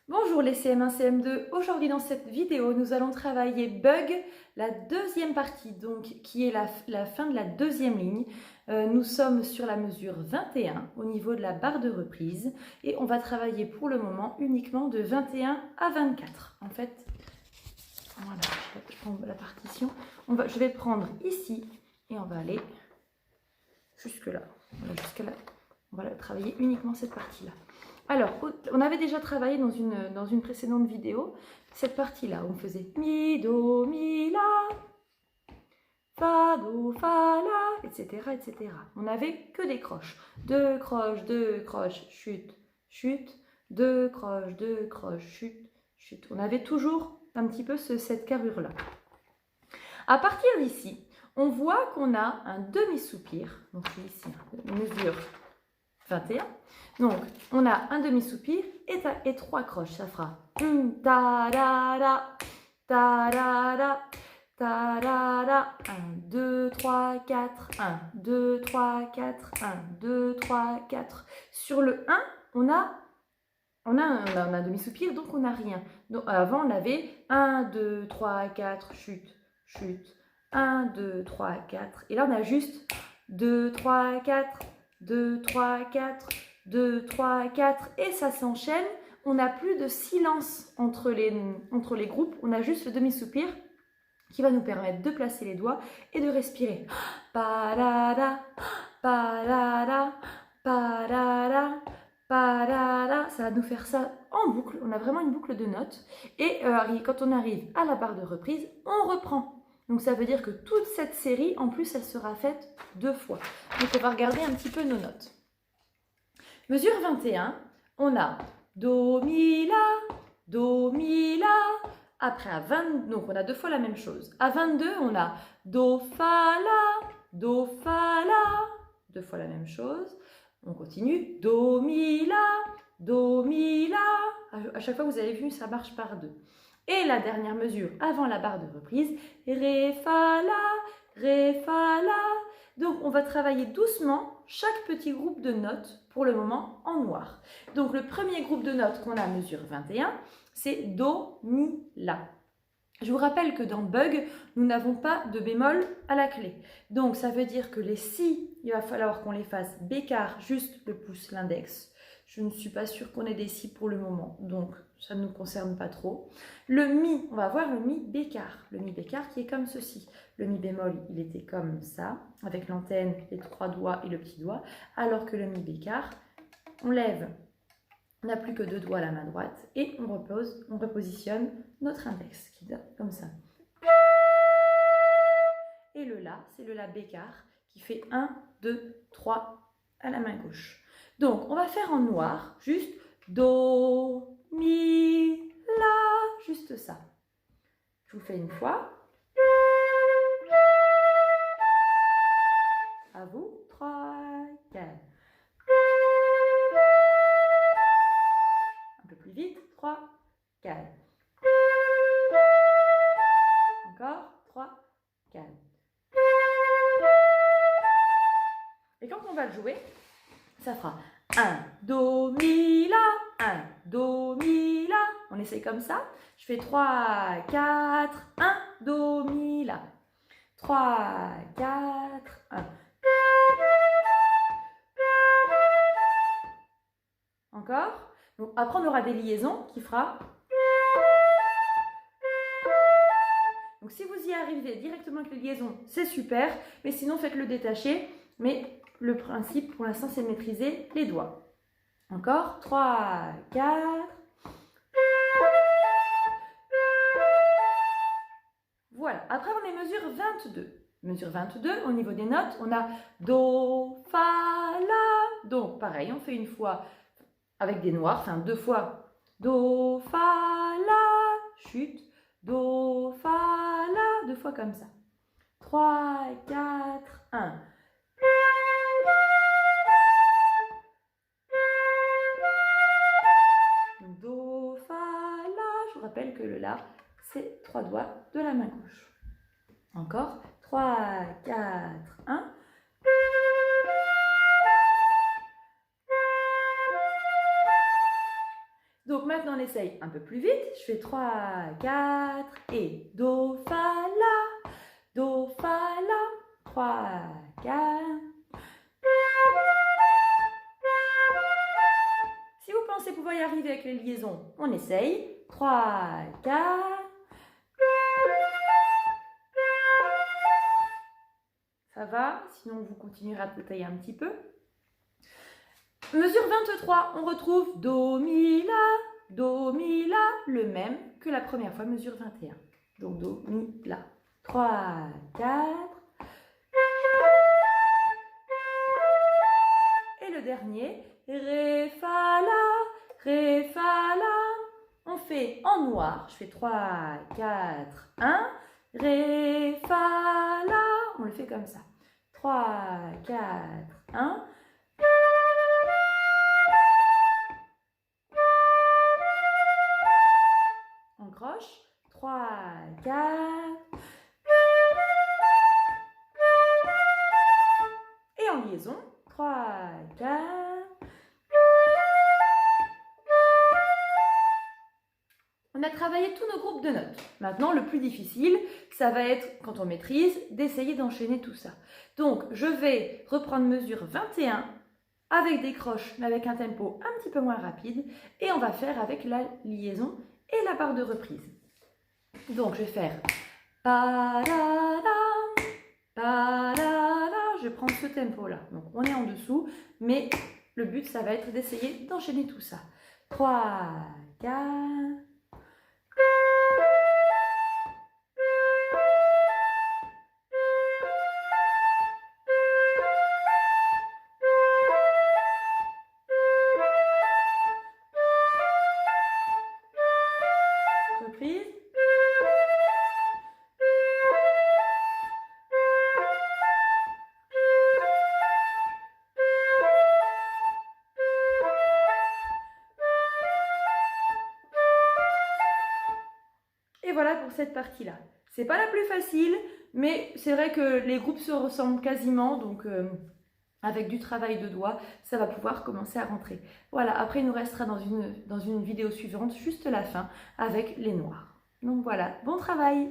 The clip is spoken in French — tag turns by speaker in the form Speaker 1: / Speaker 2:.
Speaker 1: Bonjour les CM1, CM2, aujourd'hui dans cette vidéo nous allons travailler bug, la deuxième partie donc qui est la fin de la deuxième ligne. Nous sommes sur la mesure 21 au niveau de la barre de reprise et on va travailler pour le moment uniquement de 21 à 24. En fait, voilà, je prends la partition, je vais prendre ici et on va aller jusque là, voilà, jusqu'à là. On va travailler uniquement cette partie-là. Alors, on avait déjà travaillé dans une précédente vidéo, cette partie-là, où on faisait Mi, Do, Mi, La, Fa, Do, Fa, La, etc., etc. On n'avait que des croches. Deux croches, chute, chute, deux croches, chute, chute. On avait toujours un petit peu cette carrure-là. À partir d'ici, on voit qu'on a un demi-soupir. Donc, c'est ici, mesure 21. Donc, on a un demi-soupir et trois croches. Ça fera ta-da-da, ta-da-da, ta-da-da. 1, 2, 3, 4. 1, 2, 3, 4. 1, 2, 3, 4. Sur le 1, on a un demi-soupir, donc on n'a rien. Donc, avant, on avait 1, 2, 3, 4, chute, chute. 1, 2, 3, 4. Et là, on a juste 2, 3, 4. 2, 3, 4, 2, 3, 4 et ça s'enchaîne. On n'a plus de silence entre les groupes, on a juste le demi-soupir qui va nous permettre de placer les doigts et de respirer. Pa-da-da, pa-da-da, pa-da-da, pa-da-da. Ça va nous faire ça en boucle, on a vraiment une boucle de notes. Et quand on arrive à la barre de reprise, on reprend. Donc ça veut dire que toute cette série, en plus, elle sera faite 2 fois. Donc on va regarder un petit peu nos notes. Mesure 21, on a Do, Mi, La, Do, Mi, La. Après à 20, donc on a 2 fois la même chose. À 22, on a Do, Fa, La, Do, Fa, La. 2 fois la même chose. On continue. Do, Mi, La, Do, Mi, La. À chaque fois, vous avez vu, ça marche par 2. Et la dernière mesure avant la barre de reprise, Ré, Fa, La, Ré, Fa, La. Donc, on va travailler doucement chaque petit groupe de notes, pour le moment, en noir. Donc, le premier groupe de notes qu'on a à mesure 21, c'est Do, Mi, La. Je vous rappelle que dans Bug, nous n'avons pas de bémol à la clé. Donc, ça veut dire que les si, il va falloir qu'on les fasse bécard, juste le pouce, l'index. Je ne suis pas sûre qu'on ait des si pour le moment, donc ça ne nous concerne pas trop. Le mi, on va voir le mi bécard. Le mi bécard qui est comme ceci. Le mi bémol, il était comme ça, avec l'antenne, les 3 doigts et le petit doigt, alors que le mi bécard, on lève, on n'a plus que 2 doigts à la main droite, et on repositionne notre index, qui donne comme ça. Et le la, c'est le la bécard, qui fait 1, 2, 3 à la main gauche. Donc, on va faire en noir, juste Do, Mi, La, juste ça. Je vous fais une fois. À vous, 3, 4. Un peu plus vite, 3, 4. Encore, 3, 4. Et quand on va le jouer, ça fera 1, Do, Mi, La, 1, Do, Mi, La. On essaye comme ça. Je fais 3, 4, 1, Do, Mi, La. 3, 4, 1. Encore. Donc, après, on aura des liaisons qui fera. Donc, si vous y arrivez directement avec les liaisons, c'est super. Mais sinon, faites-le détaché. Mais le principe, pour l'instant, c'est de maîtriser les doigts. Encore. 3, 4. Voilà. Après, on est mesure 22. Mesure 22, au niveau des notes, on a Do, Fa, La. Donc, pareil, on fait une fois avec des noirs, enfin 2 fois. Do, Fa, La, chute. Do, Fa, La, 2 fois comme ça. 3, 4, 1. Do, Fa, La. Je vous rappelle que le La, c'est 3 doigts de la main gauche. Encore. 3, 4, 1. Donc maintenant on essaye un peu plus vite. Je fais 3, 4 et Do, Fa, La. Do, Fa, La. 3, 4. Si vous pensez pouvoir y arriver avec les liaisons, on essaye. 3, 4. Ça va? Sinon, vous continuerez à détailler un petit peu. Mesure 23, on retrouve Do, Mi, La, le même que la première fois, mesure 21. Donc Do, Mi, La. 3, 4. Et le dernier, Ré, Fa, La. On fait en noir. Je fais 3, 4, 1. Ré, Fa, La. On le fait comme ça. 3, 4, 1. On croche. 3, 4. Et en liaison. 3, 4. On a travaillé tous nos groupes de notes. Maintenant, le plus difficile, ça va être, quand on maîtrise, d'essayer d'enchaîner tout ça. Donc, je vais reprendre mesure 21 avec des croches, mais avec un tempo un petit peu moins rapide. Et on va faire avec la liaison et la barre de reprise. Donc, je vais faire pa-da-da, pa-da-da. Je prends ce tempo-là. Donc, on est en dessous, mais le but, ça va être d'essayer d'enchaîner tout ça. 3, 4... Reprise. Et voilà pour cette partie-là. C'est pas la plus facile, mais c'est vrai que les groupes se ressemblent quasiment, donc avec du travail de doigts, ça va pouvoir commencer à rentrer. Voilà, après il nous restera dans une vidéo suivante juste la fin avec les noirs. Donc voilà, bon travail!